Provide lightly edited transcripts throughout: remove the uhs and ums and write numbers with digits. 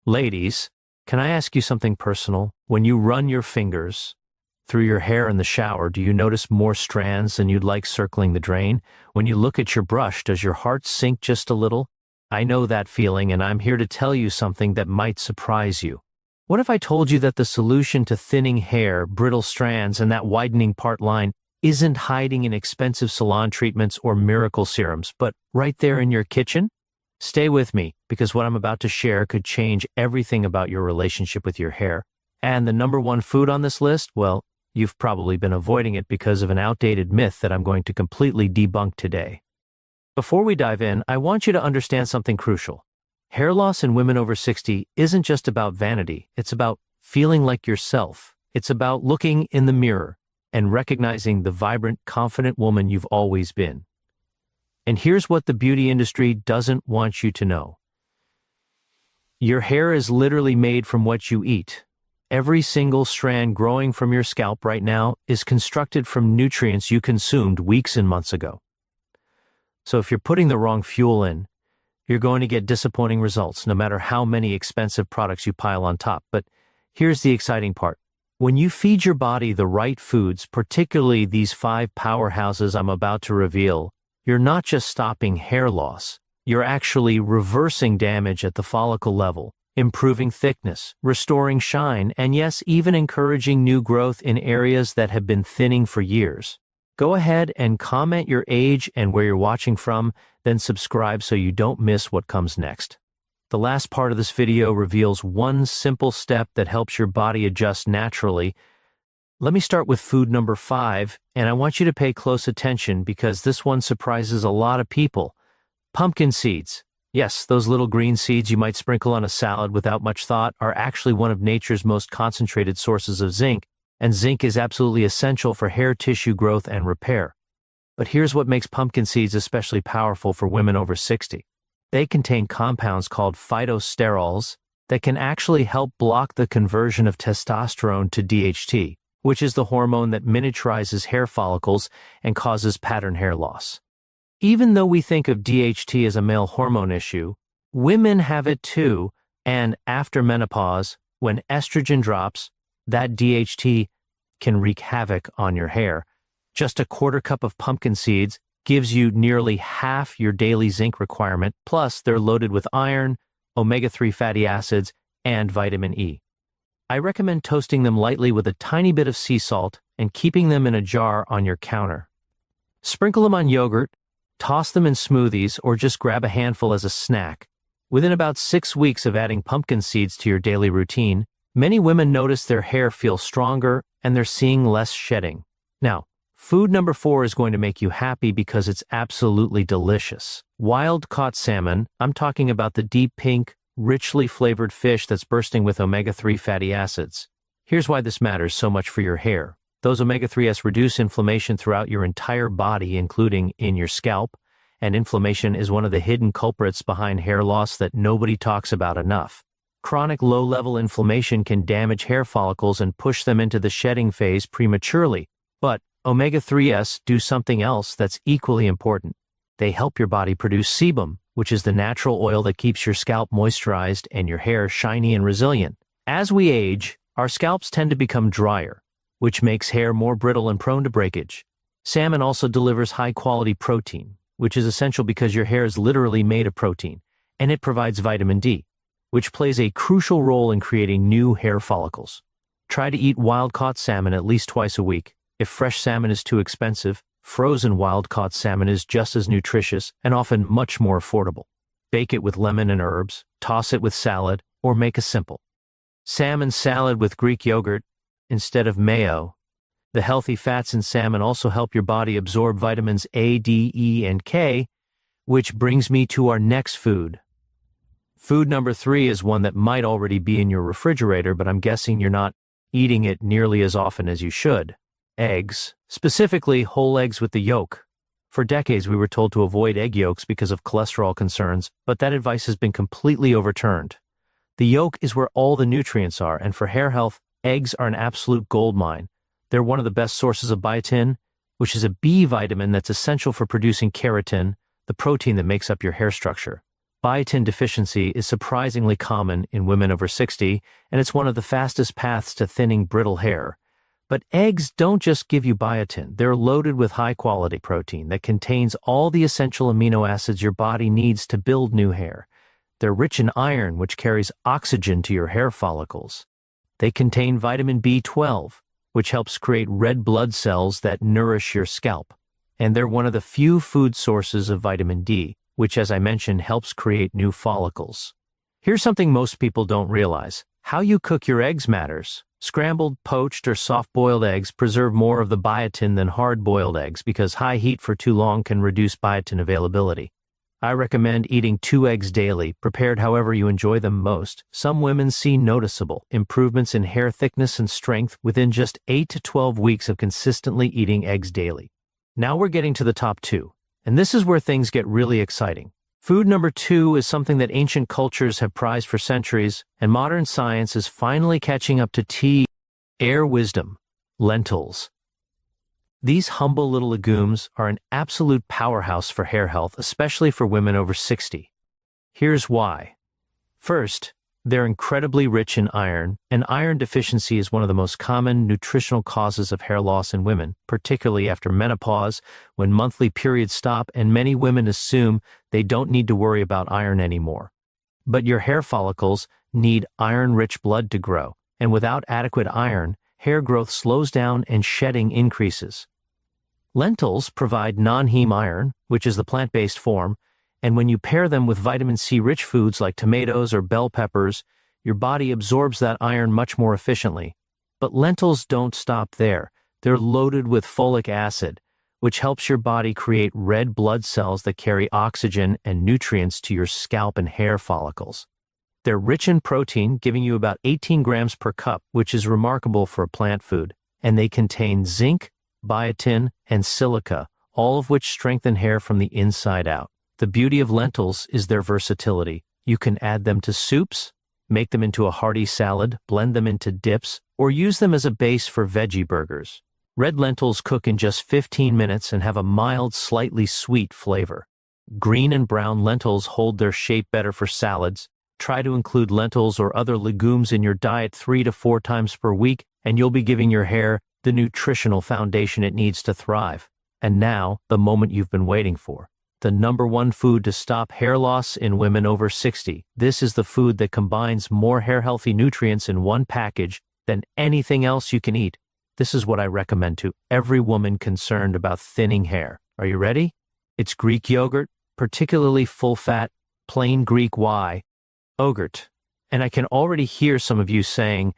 Ladies, can I ask you something personal? When you run your fingers through your hair in the shower, do you notice more strands than you'd like circling the drain? When you look at your brush, does your heart sink just a little? I know that feeling, and I'm here to tell you something that might surprise you. What if I told you that the solution to thinning hair, brittle strands, and that widening part line isn't hiding in expensive salon treatments or miracle serums, but right there in your kitchen? Stay with me, because what I'm about to share could change everything about your relationship with your hair. And the number one food on this list, well, you've probably been avoiding it because of an outdated myth that I'm going to completely debunk today. Before we dive in, I want you to understand something crucial. Hair loss in women over 60 isn't just about vanity. It's about feeling like yourself. It's about looking in the mirror and recognizing the vibrant, confident woman you've always been. And here's what the beauty industry doesn't want you to know. Your hair is literally made from what you eat. Every single strand growing from your scalp right now is constructed from nutrients you consumed weeks and months ago. So if you're putting the wrong fuel in, you're going to get disappointing results, no matter how many expensive products you pile on top. But here's the exciting part. When you feed your body the right foods, particularly these 5 powerhouses I'm about to reveal, you're not just stopping hair loss, you're actually reversing damage at the follicle level, improving thickness, restoring shine, and yes, even encouraging new growth in areas that have been thinning for years. Go ahead and comment your age and where you're watching from, then subscribe so you don't miss what comes next. The last part of this video reveals one simple step that helps your body adjust naturally. Let me start with food number 5, and I want you to pay close attention because this one surprises a lot of people. Pumpkin seeds. Yes, those little green seeds you might sprinkle on a salad without much thought are actually one of nature's most concentrated sources of zinc, and zinc is absolutely essential for hair tissue growth and repair. But here's what makes pumpkin seeds especially powerful for women over 60. They contain compounds called phytosterols that can actually help block the conversion of testosterone to DHT, which is the hormone that miniaturizes hair follicles and causes pattern hair loss. Even though we think of DHT as a male hormone issue, women have it too, and after menopause, when estrogen drops, that DHT can wreak havoc on your hair. Just a quarter cup of pumpkin seeds gives you nearly half your daily zinc requirement, plus they're loaded with iron, omega-3 fatty acids, and vitamin E. I recommend toasting them lightly with a tiny bit of sea salt and keeping them in a jar on your counter. Sprinkle them on yogurt, toss them in smoothies, or just grab a handful as a snack. Within about 6 weeks of adding pumpkin seeds to your daily routine, many women notice their hair feels stronger and they're seeing less shedding. Now, food number 4 is going to make you happy because it's absolutely delicious. Wild-caught salmon. I'm talking about the deep pink, richly flavored fish that's bursting with omega-3 fatty acids. Here's why this matters so much for your hair. Those omega-3s reduce inflammation throughout your entire body, including in your scalp, and inflammation is one of the hidden culprits behind hair loss that nobody talks about enough. Chronic low-level inflammation can damage hair follicles and push them into the shedding phase prematurely. But omega-3s do something else that's equally important. They help your body produce sebum, which is the natural oil that keeps your scalp moisturized and your hair shiny and resilient. As we age, our scalps tend to become drier, which makes hair more brittle and prone to breakage. Salmon also delivers high-quality protein, which is essential because your hair is literally made of protein, and it provides vitamin D, which plays a crucial role in creating new hair follicles. Try to eat wild-caught salmon at least twice a week. If fresh salmon is too expensive, frozen wild-caught salmon is just as nutritious and often much more affordable. Bake it with lemon and herbs, toss it with salad, or make a simple salmon salad with Greek yogurt instead of mayo. The healthy fats in salmon also help your body absorb vitamins A, D, E, and K, which brings me to our next food. Food number 3 is one that might already be in your refrigerator, but I'm guessing you're not eating it nearly as often as you should. Eggs, specifically whole eggs with the yolk. For decades, we were told to avoid egg yolks because of cholesterol concerns, but that advice has been completely overturned. The yolk is where all the nutrients are, and for hair health, eggs are an absolute goldmine. They're one of the best sources of biotin, which is a B vitamin that's essential for producing keratin, the protein that makes up your hair structure. Biotin deficiency is surprisingly common in women over 60, and it's one of the fastest paths to thinning brittle hair. But eggs don't just give you biotin, they're loaded with high-quality protein that contains all the essential amino acids your body needs to build new hair. They're rich in iron, which carries oxygen to your hair follicles. They contain vitamin B12, which helps create red blood cells that nourish your scalp. And they're one of the few food sources of vitamin D, which, as I mentioned, helps create new follicles. Here's something most people don't realize. How you cook your eggs matters. Scrambled, poached, or soft-boiled eggs preserve more of the biotin than hard-boiled eggs because high heat for too long can reduce biotin availability. I recommend eating 2 eggs daily, prepared however you enjoy them most. Some women see noticeable improvements in hair thickness and strength within just 8 to 12 weeks of consistently eating eggs daily. Now we're getting to the top 2, and this is where things get really exciting. Food number 2 is something that ancient cultures have prized for centuries, and modern science is finally catching up to air wisdom: lentils. These humble little legumes are an absolute powerhouse for hair health, especially for women over 60. Here's why. First, they're incredibly rich in iron, and iron deficiency is one of the most common nutritional causes of hair loss in women, particularly after menopause, when monthly periods stop and many women assume they don't need to worry about iron anymore. But your hair follicles need iron-rich blood to grow, and without adequate iron, hair growth slows down and shedding increases. Lentils provide non-heme iron, which is the plant-based form, and when you pair them with vitamin C-rich foods like tomatoes or bell peppers, your body absorbs that iron much more efficiently. But lentils don't stop there. They're loaded with folic acid, which helps your body create red blood cells that carry oxygen and nutrients to your scalp and hair follicles. They're rich in protein, giving you about 18 grams per cup, which is remarkable for a plant food, and they contain zinc, biotin, and silica, all of which strengthen hair from the inside out. The beauty of lentils is their versatility. You can add them to soups, make them into a hearty salad, blend them into dips, or use them as a base for veggie burgers. Red lentils cook in just 15 minutes and have a mild, slightly sweet flavor. Green and brown lentils hold their shape better for salads. Try to include lentils or other legumes in your diet 3 to 4 times per week, and you'll be giving your hair the nutritional foundation it needs to thrive. And now, the moment you've been waiting for. The number 1 food to stop hair loss in women over 60. This is the food that combines more hair-healthy nutrients in one package than anything else you can eat. This is what I recommend to every woman concerned about thinning hair. Are you ready? It's Greek yogurt, particularly full-fat, plain Greek yogurt. And I can already hear some of you saying,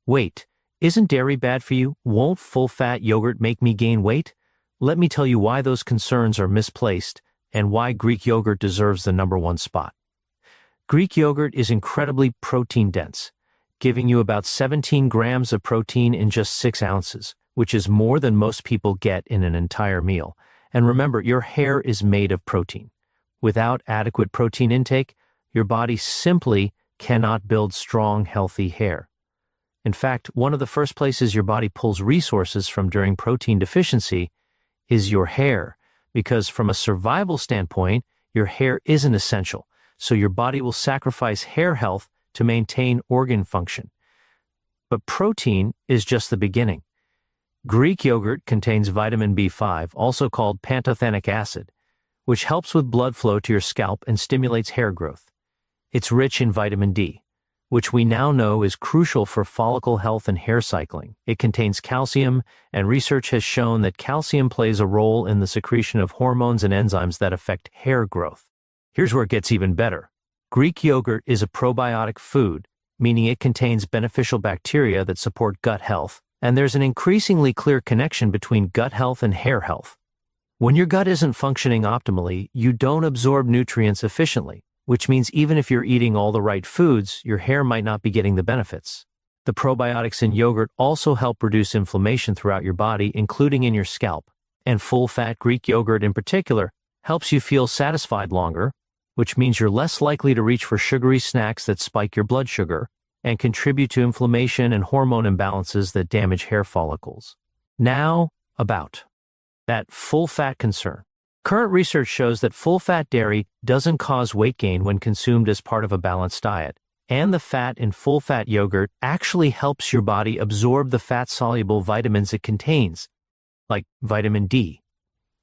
wait, isn't dairy bad for you? Won't full-fat yogurt make me gain weight? Let me tell you why those concerns are misplaced and why Greek yogurt deserves the number 1 spot. Greek yogurt is incredibly protein-dense, giving you about 17 grams of protein in just 6 ounces, which is more than most people get in an entire meal. And remember, your hair is made of protein. Without adequate protein intake, your body simply cannot build strong, healthy hair. In fact, one of the first places your body pulls resources from during protein deficiency is your hair, because from a survival standpoint, your hair isn't essential, so your body will sacrifice hair health to maintain organ function. But protein is just the beginning. Greek yogurt contains vitamin B5, also called pantothenic acid, which helps with blood flow to your scalp and stimulates hair growth. It's rich in vitamin D, which we now know is crucial for follicle health and hair cycling. It contains calcium, and research has shown that calcium plays a role in the secretion of hormones and enzymes that affect hair growth. Here's where it gets even better. Greek yogurt is a probiotic food, meaning it contains beneficial bacteria that support gut health, and there's an increasingly clear connection between gut health and hair health. When your gut isn't functioning optimally, you don't absorb nutrients efficiently, which means even if you're eating all the right foods, your hair might not be getting the benefits. The probiotics in yogurt also help reduce inflammation throughout your body, including in your scalp. And full-fat Greek yogurt in particular helps you feel satisfied longer, which means you're less likely to reach for sugary snacks that spike your blood sugar and contribute to inflammation and hormone imbalances that damage hair follicles. Now, about that full-fat concern. Current research shows that full-fat dairy doesn't cause weight gain when consumed as part of a balanced diet, and the fat in full-fat yogurt actually helps your body absorb the fat-soluble vitamins it contains, like vitamin D.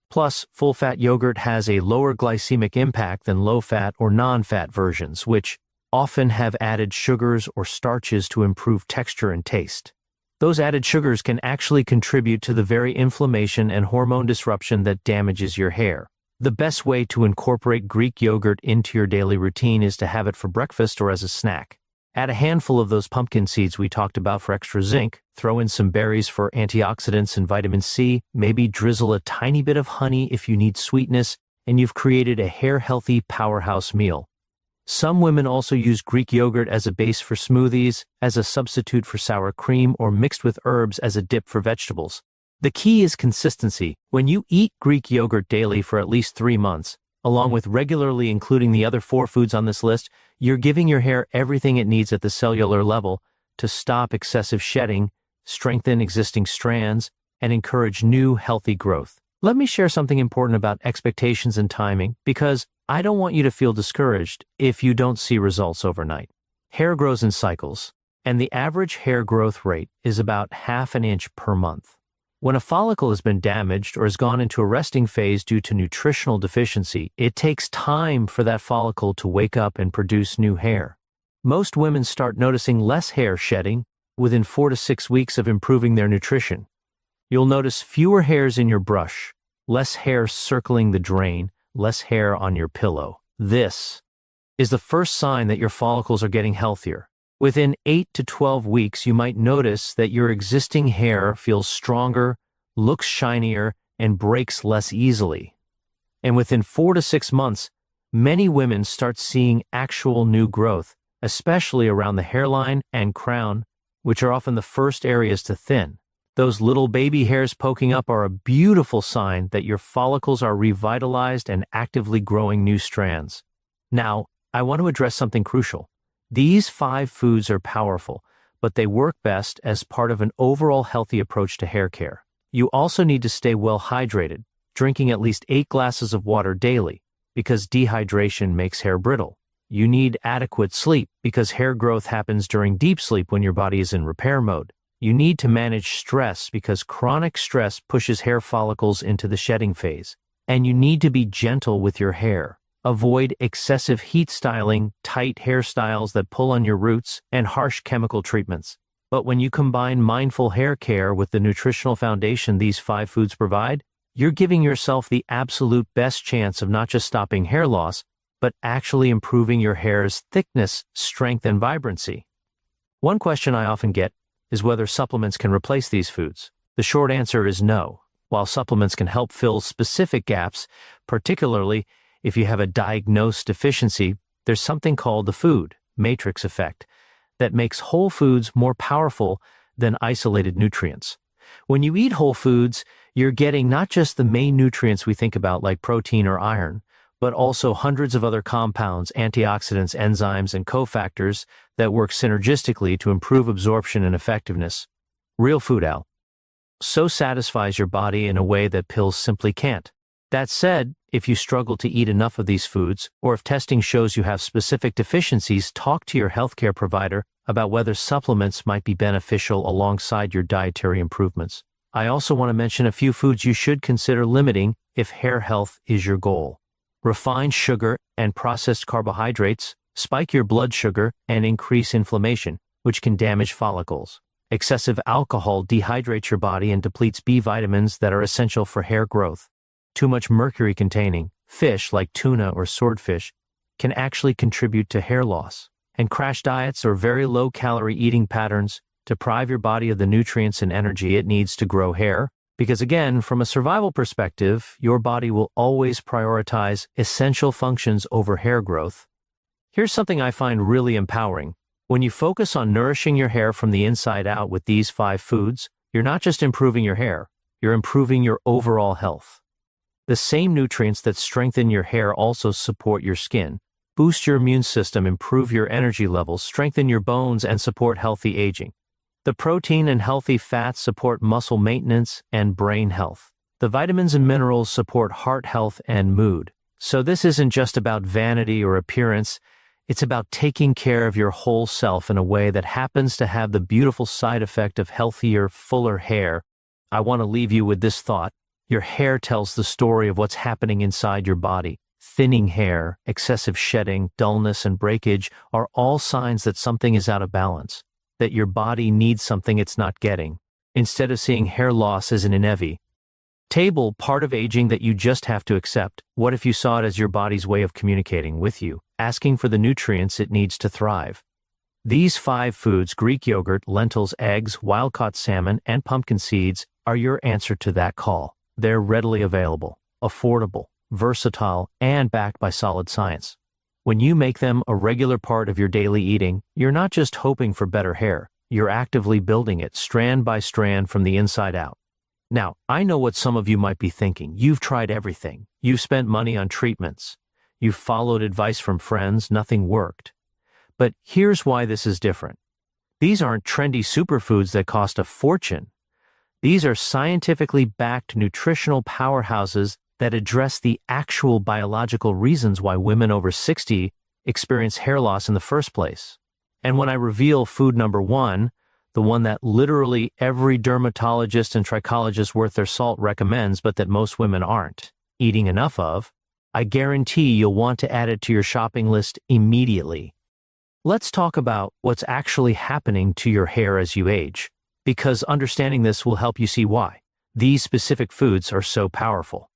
Plus, full-fat yogurt has a lower glycemic impact than low-fat or non-fat versions, which often have added sugars or starches to improve texture and taste. Those added sugars can actually contribute to the very inflammation and hormone disruption that damages your hair. The best way to incorporate Greek yogurt into your daily routine is to have it for breakfast or as a snack. Add a handful of those pumpkin seeds we talked about for extra zinc, throw in some berries for antioxidants and vitamin C, maybe drizzle a tiny bit of honey if you need sweetness, and you've created a hair-healthy powerhouse meal. Some women also use Greek yogurt as a base for smoothies, as a substitute for sour cream, or mixed with herbs as a dip for vegetables. The key is consistency. When you eat Greek yogurt daily for at least 3 months, along with regularly including the other 4 foods on this list, you're giving your hair everything it needs at the cellular level to stop excessive shedding, strengthen existing strands, and encourage new, healthy growth. Let me share something important about expectations and timing, because I don't want you to feel discouraged if you don't see results overnight. Hair grows in cycles, and the average hair growth rate is about ½ an inch per month. When a follicle has been damaged or has gone into a resting phase due to nutritional deficiency, it takes time for that follicle to wake up and produce new hair. Most women start noticing less hair shedding within 4 to 6 weeks of improving their nutrition. You'll notice fewer hairs in your brush, less hair circling the drain, less hair on your pillow. This is the first sign that your follicles are getting healthier. Within 8 to 12 weeks, you might notice that your existing hair feels stronger, looks shinier, and breaks less easily. And within 4 to 6 months, many women start seeing actual new growth, especially around the hairline and crown, which are often the first areas to thin. Those little baby hairs poking up are a beautiful sign that your follicles are revitalized and actively growing new strands. Now, I want to address something crucial. These 5 foods are powerful, but they work best as part of an overall healthy approach to hair care. You also need to stay well hydrated, drinking at least 8 glasses of water daily, because dehydration makes hair brittle. You need adequate sleep, because hair growth happens during deep sleep when your body is in repair mode. You need to manage stress, because chronic stress pushes hair follicles into the shedding phase. And you need to be gentle with your hair. Avoid excessive heat styling, tight hairstyles that pull on your roots, and harsh chemical treatments. But when you combine mindful hair care with the nutritional foundation these 5 foods provide, you're giving yourself the absolute best chance of not just stopping hair loss, but actually improving your hair's thickness, strength, and vibrancy. One question I often get is whether supplements can replace these foods. The short answer is no. While supplements can help fill specific gaps, particularly if you have a diagnosed deficiency, there's something called the food matrix effect that makes whole foods more powerful than isolated nutrients. When you eat whole foods, you're getting not just the main nutrients we think about like protein or iron, but also hundreds of other compounds, antioxidants, enzymes, and cofactors that work synergistically to improve absorption and effectiveness. Real food, Al. So satisfies your body in a way that pills simply can't. That said, if you struggle to eat enough of these foods, or if testing shows you have specific deficiencies, talk to your healthcare provider about whether supplements might be beneficial alongside your dietary improvements. I also want to mention a few foods you should consider limiting if hair health is your goal. Refined sugar and processed carbohydrates spike your blood sugar and increase inflammation, which can damage follicles. Excessive alcohol dehydrates your body and depletes B vitamins that are essential for hair growth. Too much mercury-containing fish like tuna or swordfish can actually contribute to hair loss. And crash diets or very low-calorie eating patterns deprive your body of the nutrients and energy it needs to grow hair. Because again, from a survival perspective, your body will always prioritize essential functions over hair growth. Here's something I find really empowering. When you focus on nourishing your hair from the inside out with these 5 foods, you're not just improving your hair, you're improving your overall health. The same nutrients that strengthen your hair also support your skin, boost your immune system, improve your energy levels, strengthen your bones, and support healthy aging. The protein and healthy fats support muscle maintenance and brain health. The vitamins and minerals support heart health and mood. So this isn't just about vanity or appearance, it's about taking care of your whole self in a way that happens to have the beautiful side effect of healthier, fuller hair. I want to leave you with this thought. Your hair tells the story of what's happening inside your body. Thinning hair, excessive shedding, dullness, and breakage are all signs that something is out of balance, that your body needs something it's not getting. Instead of seeing hair loss as an inevitable part of aging that you just have to accept, what if you saw it as your body's way of communicating with you, asking for the nutrients it needs to thrive? These 5 foods, Greek yogurt, lentils, eggs, wild-caught salmon, and pumpkin seeds, are your answer to that call. They're readily available, affordable, versatile, and backed by solid science. When you make them a regular part of your daily eating, you're not just hoping for better hair, you're actively building it strand by strand from the inside out. Now, I know what some of you might be thinking. You've tried everything. You've spent money on treatments. You've followed advice from friends. Nothing worked. But here's why this is different. These aren't trendy superfoods that cost a fortune. These are scientifically backed nutritional powerhouses that address the actual biological reasons why women over 60 experience hair loss in the first place. And when I reveal food number 1, the one that literally every dermatologist and trichologist worth their salt recommends but that most women aren't eating enough of, I guarantee you'll want to add it to your shopping list immediately. Let's talk about what's actually happening to your hair as you age, because understanding this will help you see why these specific foods are so powerful.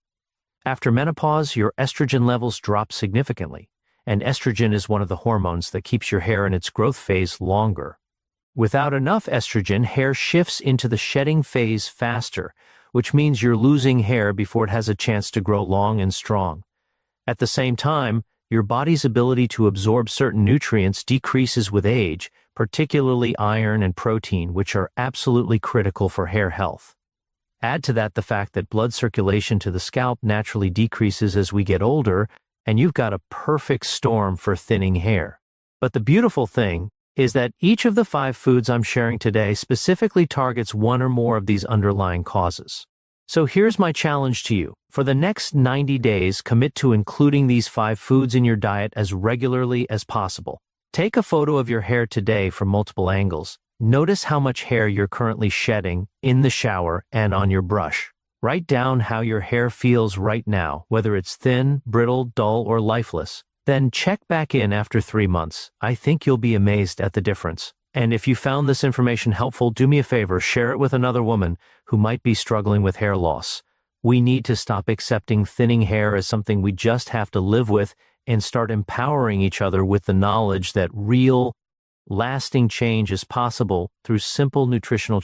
After menopause, your estrogen levels drop significantly, and estrogen is one of the hormones that keeps your hair in its growth phase longer. Without enough estrogen, hair shifts into the shedding phase faster, which means you're losing hair before it has a chance to grow long and strong. At the same time, your body's ability to absorb certain nutrients decreases with age, particularly iron and protein, which are absolutely critical for hair health. Add to that the fact that blood circulation to the scalp naturally decreases as we get older, and you've got a perfect storm for thinning hair. But the beautiful thing is that each of the 5 foods I'm sharing today specifically targets one or more of these underlying causes. So here's my challenge to you. For the next 90 days, commit to including these 5 foods in your diet as regularly as possible. Take a photo of your hair today from multiple angles. Notice how much hair you're currently shedding in the shower and on your brush. Write down how your hair feels right now, whether it's thin, brittle, dull, or lifeless. Then check back in after 3 months. I think you'll be amazed at the difference. And if you found this information helpful, do me a favor, share it with another woman who might be struggling with hair loss. We need to stop accepting thinning hair as something we just have to live with and start empowering each other with the knowledge that real, lasting change is possible through simple nutritional